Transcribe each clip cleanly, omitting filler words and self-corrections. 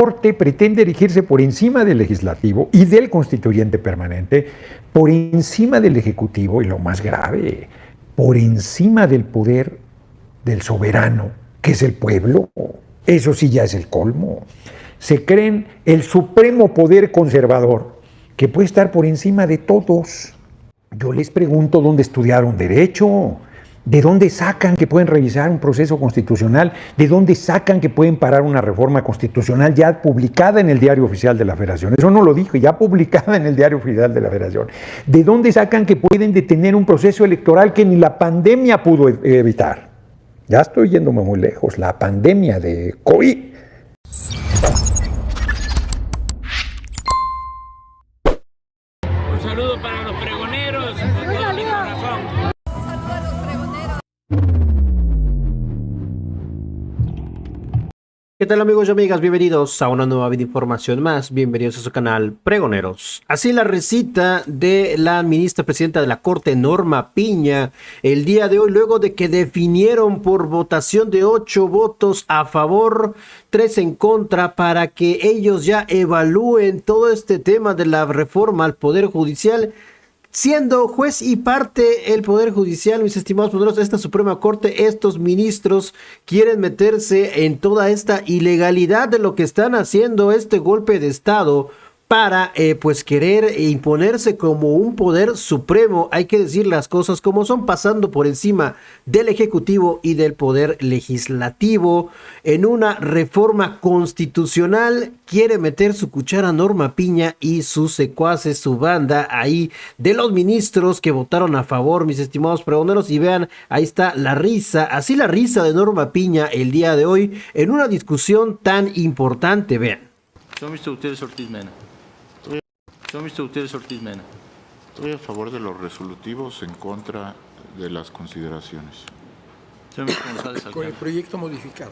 Corte pretende erigirse por encima del legislativo y del constituyente permanente, por encima del ejecutivo y lo más grave, por encima del poder del soberano, que es el pueblo. Eso sí ya es el colmo. Se creen el supremo poder conservador, que puede estar por encima de todos. Yo les pregunto dónde estudiaron derecho, de dónde sacan que pueden revisar un proceso constitucional, de dónde sacan que pueden parar una reforma constitucional ya publicada en el Diario Oficial de la Federación. Eso no lo dijo, ya publicada en el Diario Oficial de la Federación. ¿De dónde sacan que pueden detener un proceso electoral que ni la pandemia pudo evitar? Ya estoy yéndome muy lejos, la pandemia de COVID. Un saludo para los pregoneros, con todo mi corazón. Un saludo a los pregoneros. ¿Qué tal amigos y amigas? Bienvenidos a una nueva información más, bienvenidos a su canal Pregoneros. Así la recita de la ministra presidenta de la Corte, Norma Piña, el día de hoy, luego de que definieron por votación de 8 votos a favor, 3 en contra, para que ellos ya evalúen todo este tema de la reforma al Poder Judicial. Siendo juez y parte el Poder Judicial, mis estimados poderosos, esta Suprema Corte, estos ministros quieren meterse en toda esta ilegalidad de lo que están haciendo, este golpe de Estado, para pues querer imponerse como un poder supremo. Hay que decir las cosas como son, pasando por encima del Ejecutivo y del Poder Legislativo. En una reforma constitucional quiere meter su cuchara Norma Piña y sus secuaces, su banda ahí de los ministros que votaron a favor, mis estimados pregoneros. Y vean, ahí está la risa, así la risa de Norma Piña el día de hoy en una discusión tan importante. Vean. Yo, Mr. Gutiérrez Ortiz Mena. Yo, Mr. Gutiérrez Ortiz Mena. Estoy a favor de los resolutivos, en contra de las consideraciones. Yo, Mr. González Con el Alcántara. proyecto modificado.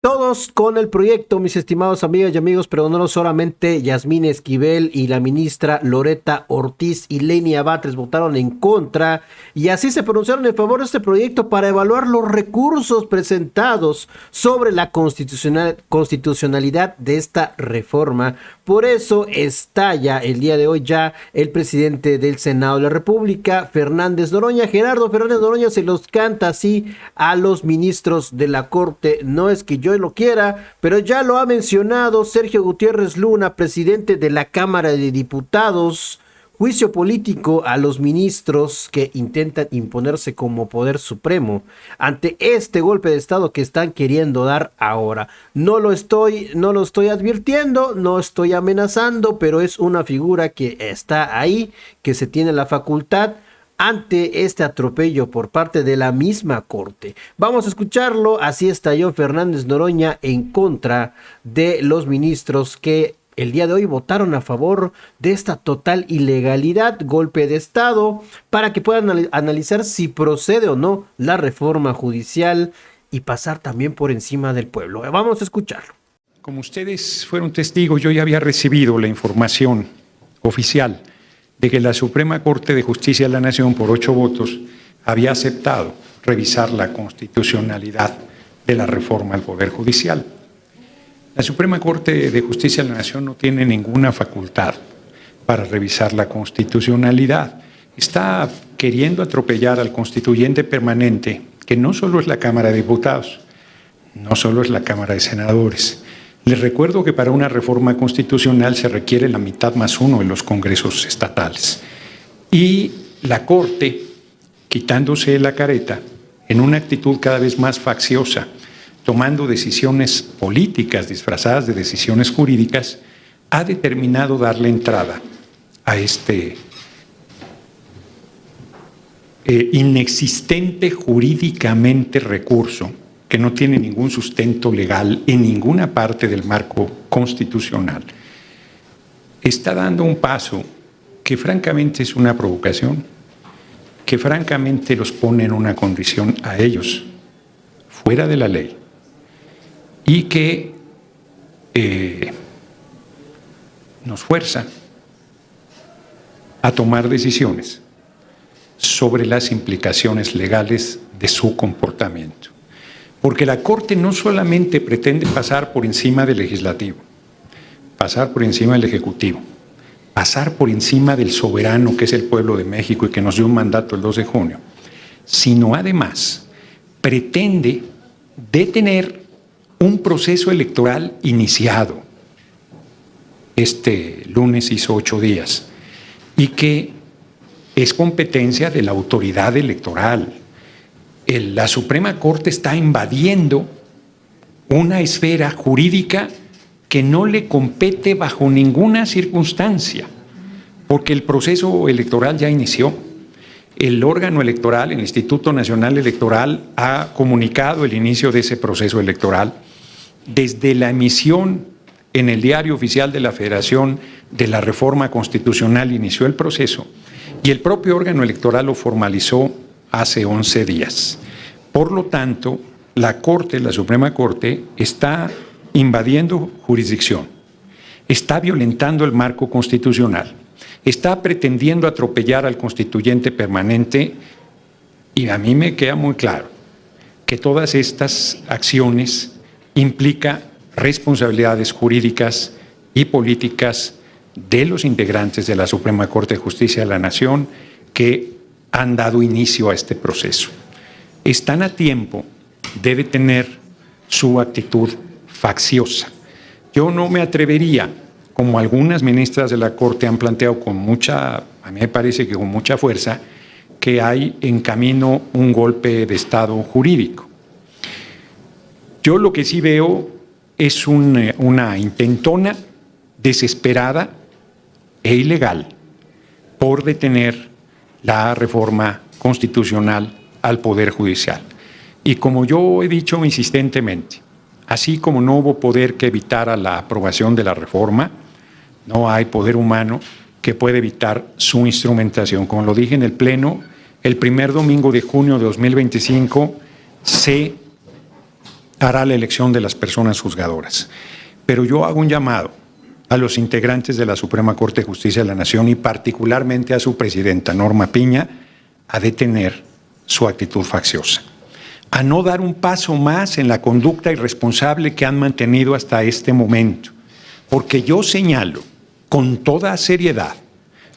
Todos con el proyecto, mis estimados amigas y amigos, pero no solamente Yasmín Esquivel y la ministra Loreta Ortiz y Lenia Batres votaron en contra, y así se pronunciaron en favor de este proyecto para evaluar los recursos presentados sobre la constitucionalidad de esta reforma. Por eso estalla el día de hoy ya el presidente del Senado de la República, Fernández Noroña. Gerardo Fernández Noroña se los canta así a los ministros de la Corte. No es que yo lo quiera, pero ya lo ha mencionado Sergio Gutiérrez Luna, presidente de la Cámara de Diputados. Juicio político a los ministros que intentan imponerse como poder supremo ante este golpe de Estado que están queriendo dar ahora. No lo estoy advirtiendo, no estoy amenazando, pero es una figura que está ahí, que se tiene la facultad ante este atropello por parte de la misma Corte. Vamos a escucharlo. Así estalló Fernández Noroña en contra de los ministros que el día de hoy votaron a favor de esta total ilegalidad, golpe de Estado, para que puedan analizar si procede o no la reforma judicial y pasar también por encima del pueblo. Vamos a escucharlo. Como ustedes fueron testigos, yo ya había recibido la información oficial de que la Suprema Corte de Justicia de la Nación, por 8 votos, había aceptado revisar la constitucionalidad de la reforma al Poder Judicial. La Suprema Corte de Justicia de la Nación no tiene ninguna facultad para revisar la constitucionalidad. Está queriendo atropellar al constituyente permanente, que no solo es la Cámara de Diputados, no solo es la Cámara de Senadores. Les recuerdo que para una reforma constitucional se requiere la mitad más 1 en los congresos estatales. Y la Corte, quitándose la careta, en una actitud cada vez más facciosa, tomando decisiones políticas disfrazadas de decisiones jurídicas, ha determinado darle entrada a este inexistente jurídicamente recurso que no tiene ningún sustento legal en ninguna parte del marco constitucional. Está dando un paso que francamente es una provocación, que francamente los pone en una condición a ellos fuera de la ley y que nos fuerza a tomar decisiones sobre las implicaciones legales de su comportamiento. Porque la Corte no solamente pretende pasar por encima del Legislativo, pasar por encima del Ejecutivo, pasar por encima del soberano que es el pueblo de México y que nos dio un mandato el 2 de junio, sino además pretende detener un proceso electoral iniciado. Este lunes hizo 8 días y que es competencia de la autoridad electoral. La Suprema Corte está invadiendo una esfera jurídica que no le compete bajo ninguna circunstancia, porque el proceso electoral ya inició. El órgano electoral, el Instituto Nacional Electoral, ha comunicado el inicio de ese proceso electoral. Desde la emisión en el Diario Oficial de la Federación de la reforma constitucional inició el proceso y el propio órgano electoral lo formalizó hace 11 días. Por lo tanto, la Corte, la Suprema Corte, está invadiendo jurisdicción, está violentando el marco constitucional, está pretendiendo atropellar al constituyente permanente y a mí me queda muy claro que todas estas acciones implican responsabilidades jurídicas y políticas de los integrantes de la Suprema Corte de Justicia de la Nación que han dado inicio a este proceso. Están a tiempo de detener su actitud facciosa. Yo no me atrevería, como algunas ministras de la Corte han planteado con mucha, a mí me parece que con mucha fuerza, que hay en camino un golpe de Estado jurídico. Yo lo que sí veo es una intentona desesperada e ilegal por detener la reforma constitucional al Poder Judicial. Y como yo he dicho insistentemente, así como no hubo poder que evitara la aprobación de la reforma, no hay poder humano que pueda evitar su instrumentación. Como lo dije en el Pleno, el primer domingo de junio de 2025 se hará la elección de las personas juzgadoras. Pero yo hago un llamado a los integrantes de la Suprema Corte de Justicia de la Nación y particularmente a su presidenta, Norma Piña, a detener su actitud facciosa, a no dar un paso más en la conducta irresponsable que han mantenido hasta este momento, porque yo señalo con toda seriedad,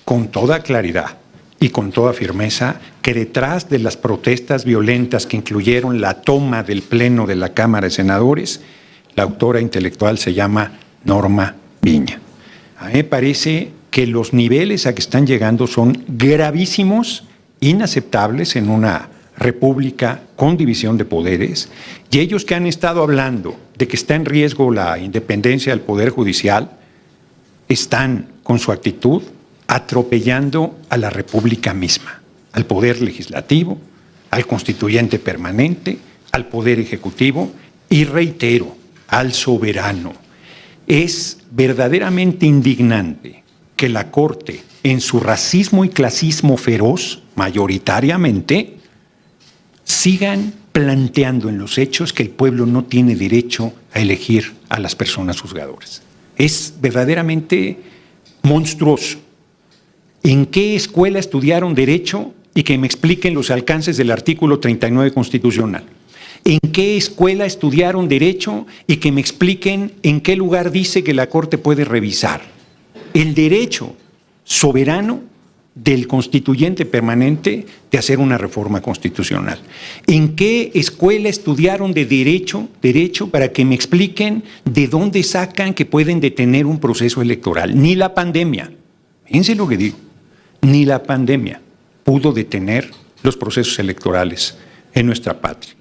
con toda claridad y con toda firmeza que detrás de las protestas violentas que incluyeron la toma del Pleno de la Cámara de Senadores, la autora intelectual se llama Norma Piña. A mí me parece que los niveles a que están llegando son gravísimos, inaceptables en una república con división de poderes, y ellos que han estado hablando de que está en riesgo la independencia del Poder Judicial, están con su actitud atropellando a la república misma, al Poder Legislativo, al Constituyente Permanente, al Poder Ejecutivo y, reitero, al soberano. Es verdaderamente indignante que la Corte, en su racismo y clasismo feroz, mayoritariamente, sigan planteando en los hechos que el pueblo no tiene derecho a elegir a las personas juzgadoras. Es verdaderamente monstruoso. ¿En qué escuela estudiaron Derecho? Y que me expliquen los alcances del artículo 39 constitucional. ¿En qué escuela estudiaron Derecho? Y que me expliquen en qué lugar dice que la Corte puede revisar el derecho soberano del constituyente permanente de hacer una reforma constitucional. ¿En qué escuela estudiaron de derecho para que me expliquen de dónde sacan que pueden detener un proceso electoral? Ni la pandemia, fíjense lo que digo, ni la pandemia pudo detener los procesos electorales en nuestra patria.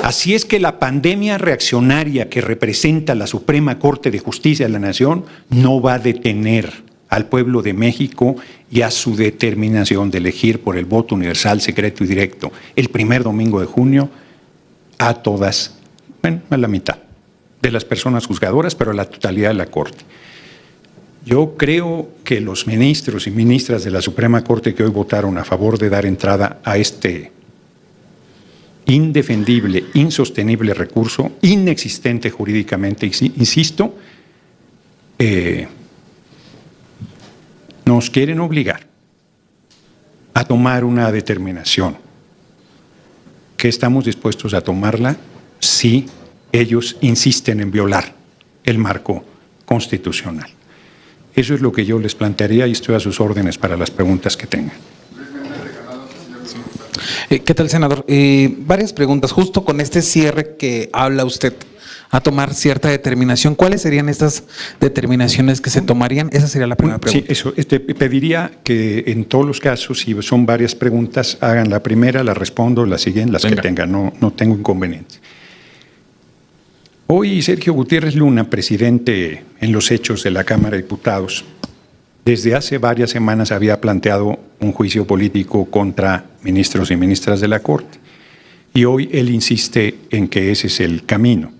Así es que la pandemia reaccionaria que representa la Suprema Corte de Justicia de la Nación no va a detener al pueblo de México y a su determinación de elegir por el voto universal, secreto y directo el primer domingo de junio a todas, bueno, a la mitad de las personas juzgadoras, pero a la totalidad de la Corte. Yo creo que los ministros y ministras de la Suprema Corte que hoy votaron a favor de dar entrada a este indefendible, insostenible recurso, inexistente jurídicamente, insisto, nos quieren obligar a tomar una determinación que estamos dispuestos a tomarla si ellos insisten en violar el marco constitucional. Eso es lo que yo les plantearía y estoy a sus órdenes para las preguntas que tengan. ¿Qué tal, senador? Varias preguntas. Justo con este cierre que habla usted a tomar cierta determinación, ¿cuáles serían estas determinaciones que se tomarían? Esa sería la primera pregunta. Sí, eso. Pediría que en todos los casos, si son varias preguntas, hagan la primera, la respondo, la siguiente, las que tengan. No tengo inconveniente. Hoy Sergio Gutiérrez Luna, presidente en los hechos de la Cámara de Diputados, desde hace varias semanas había planteado un juicio político contra ministros y ministras de la Corte. Y hoy él insiste en que ese es el camino.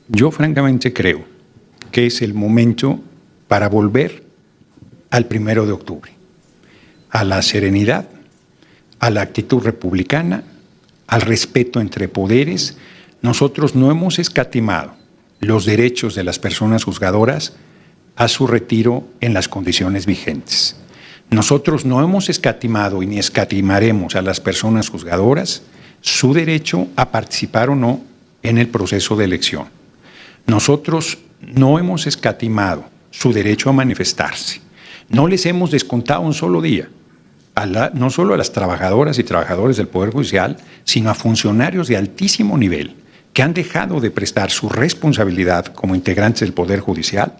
Yo francamente creo que es el momento para volver al 1 de octubre, a la serenidad, a la actitud republicana, al respeto entre poderes. Nosotros no hemos escatimado los derechos de las personas juzgadoras a su retiro en las condiciones vigentes. Nosotros no hemos escatimado y ni escatimaremos a las personas juzgadoras su derecho a participar o no en el proceso de elección. Nosotros no hemos escatimado su derecho a manifestarse. No les hemos descontado un solo día, no solo a las trabajadoras y trabajadores del Poder Judicial, sino a funcionarios de altísimo nivel que han dejado de prestar su responsabilidad como integrantes del Poder Judicial,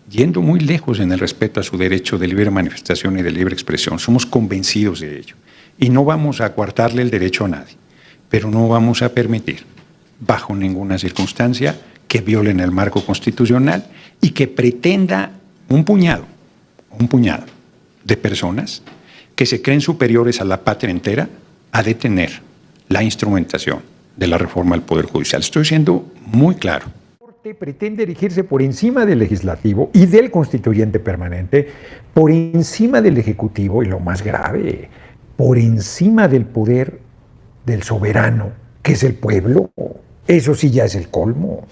yendo muy lejos en el respeto a su derecho de libre manifestación y de libre expresión. Somos convencidos de ello. Y no vamos a coartarle el derecho a nadie, pero no vamos a permitir, bajo ninguna circunstancia, que violen el marco constitucional y que pretenda un puñado de personas que se creen superiores a la patria entera a detener la instrumentación de la reforma al Poder Judicial. Estoy siendo muy claro. La Corte pretende erigirse por encima del legislativo y del constituyente permanente, por encima del ejecutivo y lo más grave, por encima del poder del soberano, que es el pueblo. Eso sí ya es el colmo.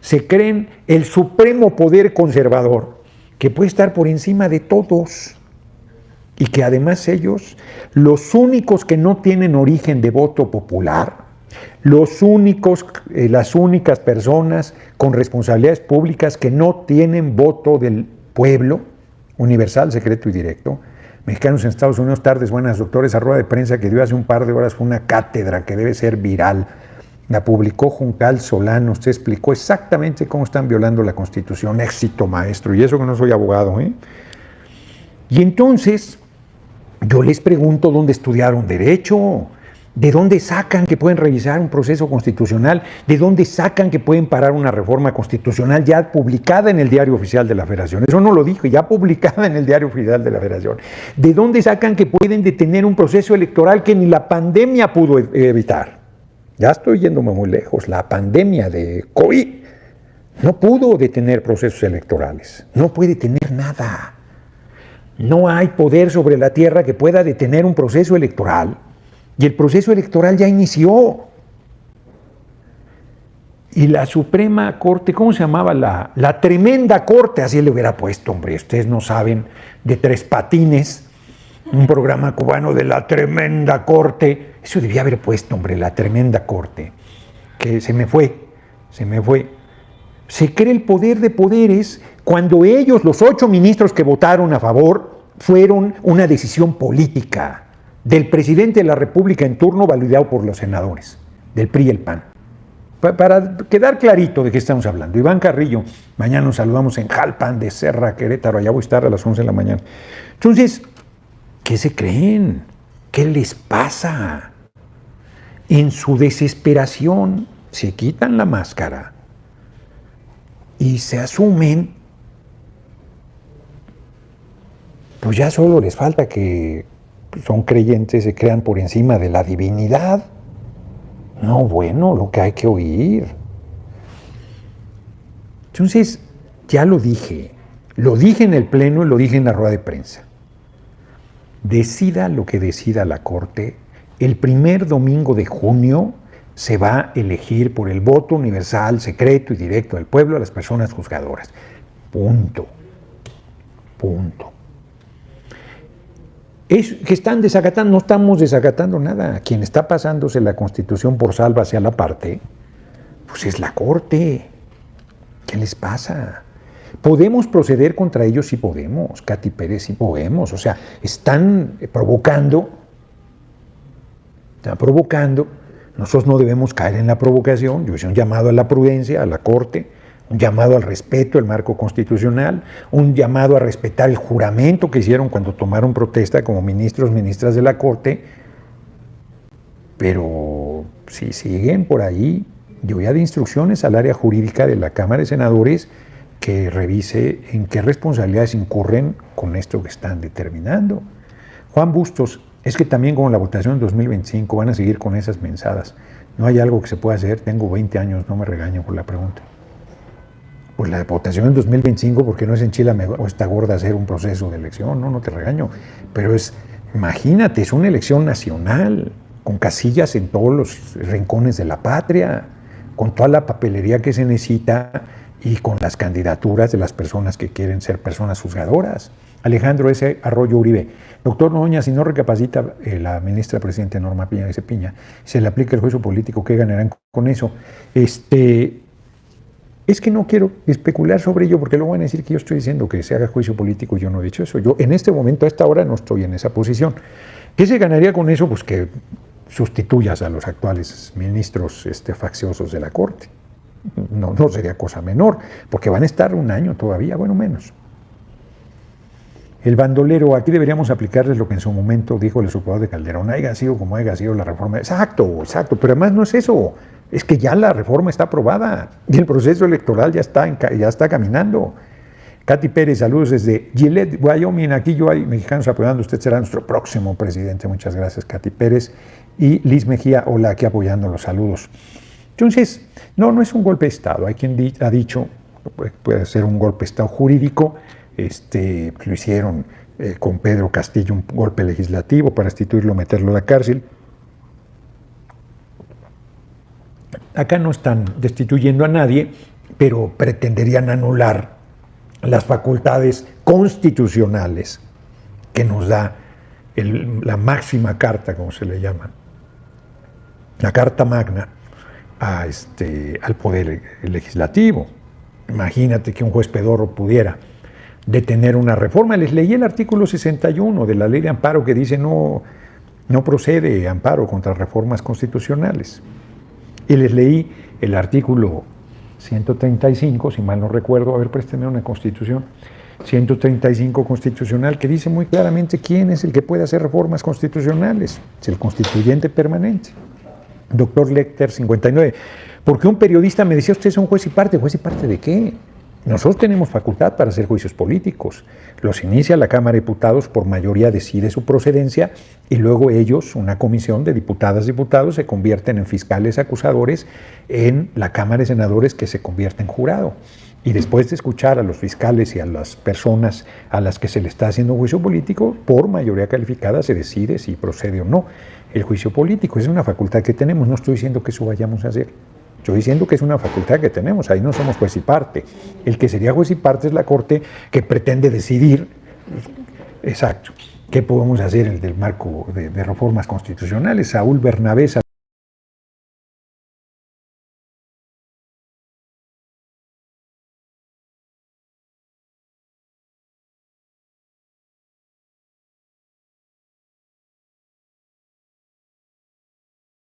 Se creen el supremo poder conservador que puede estar por encima de todos y que además ellos, los únicos que no tienen origen de voto popular, las únicas personas con responsabilidades públicas que no tienen voto del pueblo, universal, secreto y directo. Mexicanos en Estados Unidos, tardes buenas, doctores. A rueda de prensa que dio hace un par de horas fue una cátedra que debe ser viral. La publicó Juncal Solano. Usted explicó exactamente cómo están violando la Constitución. Éxito, maestro. Y eso que no soy abogado, ¿eh? Y entonces, yo les pregunto dónde estudiaron Derecho, de dónde sacan que pueden revisar un proceso constitucional, de dónde sacan que pueden parar una reforma constitucional ya publicada en el Diario Oficial de la Federación. Eso no lo dijo, ya publicada en el Diario Oficial de la Federación. De dónde sacan que pueden detener un proceso electoral que ni la pandemia pudo evitar. Ya estoy yéndome muy lejos. La pandemia de COVID no pudo detener procesos electorales. No puede detener nada. No hay poder sobre la tierra que pueda detener un proceso electoral. Y el proceso electoral ya inició. Y la Suprema Corte, ¿cómo se llamaba? La Tremenda Corte, así le hubiera puesto, hombre. Ustedes no saben, de Tres Patines, un programa cubano de la Tremenda Corte. Eso debía haber puesto, hombre, la Tremenda Corte. Que se me fue. Se cree el poder de poderes cuando ellos, los 8 ministros que votaron a favor, fueron una decisión política del presidente de la República en turno, validado por los senadores del PRI y el PAN. Para quedar clarito de qué estamos hablando. Iván Carrillo, mañana nos saludamos en Jalpan de Serra, Querétaro, allá voy a estar a las 11 de la mañana. Entonces, ¿qué se creen? ¿Qué les pasa? En su desesperación se quitan la máscara y se asumen, pues ya solo les falta que son creyentes, se crean por encima de la divinidad. No, bueno, lo que hay que oír. Entonces, ya lo dije en el Pleno y lo dije en la rueda de prensa. Decida lo que decida la Corte, el primer domingo de junio se va a elegir por el voto universal, secreto y directo del pueblo a las personas juzgadoras. Punto. Es que están desacatando, no estamos desacatando nada. Quien está pasándose la Constitución por salva hacia la parte, pues es la Corte. ¿Qué les pasa? ¿Podemos proceder contra ellos? Sí podemos. Katy Pérez, sí podemos. O sea, están provocando. Nosotros no debemos caer en la provocación. Yo hice un llamado a la prudencia, a la Corte, un llamado al respeto del marco constitucional, un llamado a respetar el juramento que hicieron cuando tomaron protesta como ministros, ministras de la Corte. Pero si siguen por ahí, yo ya di instrucciones al área jurídica de la Cámara de Senadores que revise en qué responsabilidades incurren con esto que están determinando. Juan Bustos, es que también con la votación en 2025 van a seguir con esas mensadas. No hay algo que se pueda hacer, tengo 20 años, no me regaño por la pregunta. Pues la votación en 2025, porque no es en Chile o está gorda hacer un proceso de elección, no te regaño. Pero imagínate, es una elección nacional, con casillas en todos los rincones de la patria, con toda la papelería que se necesita y con las candidaturas de las personas que quieren ser personas juzgadoras. Alejandro S. Arroyo Uribe. Doctor Noroña, si no recapacita la ministra presidenta Norma Piña de Cepiña, se le aplica el juicio político, ¿qué ganarán con eso? Es que no quiero especular sobre ello porque luego van a decir que yo estoy diciendo que se haga juicio político y yo no he dicho eso. Yo en este momento, a esta hora, no estoy en esa posición. ¿Qué se ganaría con eso? Pues que sustituyas a los actuales ministros facciosos de la Corte. No sería cosa menor, porque van a estar un año todavía, bueno, menos. El bandolero, aquí deberíamos aplicarles lo que en su momento dijo el usurpador de Calderón, haya sido como haya sido la reforma. Exacto, pero además no es eso, es que ya la reforma está aprobada y el proceso electoral ya está caminando. Katy Pérez, saludos desde Gillette, Wyoming, aquí yo hay mexicanos apoyando, usted será nuestro próximo presidente, muchas gracias Katy Pérez. Y Liz Mejía, hola, aquí apoyando los saludos. Entonces, no es un golpe de Estado, hay quien ha dicho, puede ser un golpe de Estado jurídico, lo hicieron con Pedro Castillo, un golpe legislativo para destituirlo, meterlo a la cárcel. Acá no están destituyendo a nadie, pero pretenderían anular las facultades constitucionales que nos da la máxima carta, como se le llama, la Carta Magna, al Poder Legislativo. Imagínate que un juez pedorro pudiera detener una reforma. Les leí el artículo 61 de la Ley de Amparo que dice no procede amparo contra reformas constitucionales. Y les leí el artículo 135, si mal no recuerdo, a ver, présteme una constitución, 135 constitucional, que dice muy claramente quién es el que puede hacer reformas constitucionales. Es el constituyente permanente. Doctor Lecter, 59. Porque un periodista me decía, usted es un juez y parte. ¿Juez y parte de qué? Nosotros tenemos facultad para hacer juicios políticos. Los inicia la Cámara de Diputados, por mayoría decide su procedencia y luego ellos, una comisión de diputadas y diputados, se convierten en fiscales acusadores en la Cámara de Senadores, que se convierte en jurado. Y después de escuchar a los fiscales y a las personas a las que se le está haciendo un juicio político, por mayoría calificada se decide si procede o no el juicio político. Es una facultad que tenemos, no estoy diciendo que eso vayamos a hacer. Estoy diciendo que es una facultad que tenemos, ahí no somos juez y parte. El que sería juez y parte es la Corte, que pretende decidir, exacto, qué podemos hacer en el del marco de reformas constitucionales. Saúl Bernabé,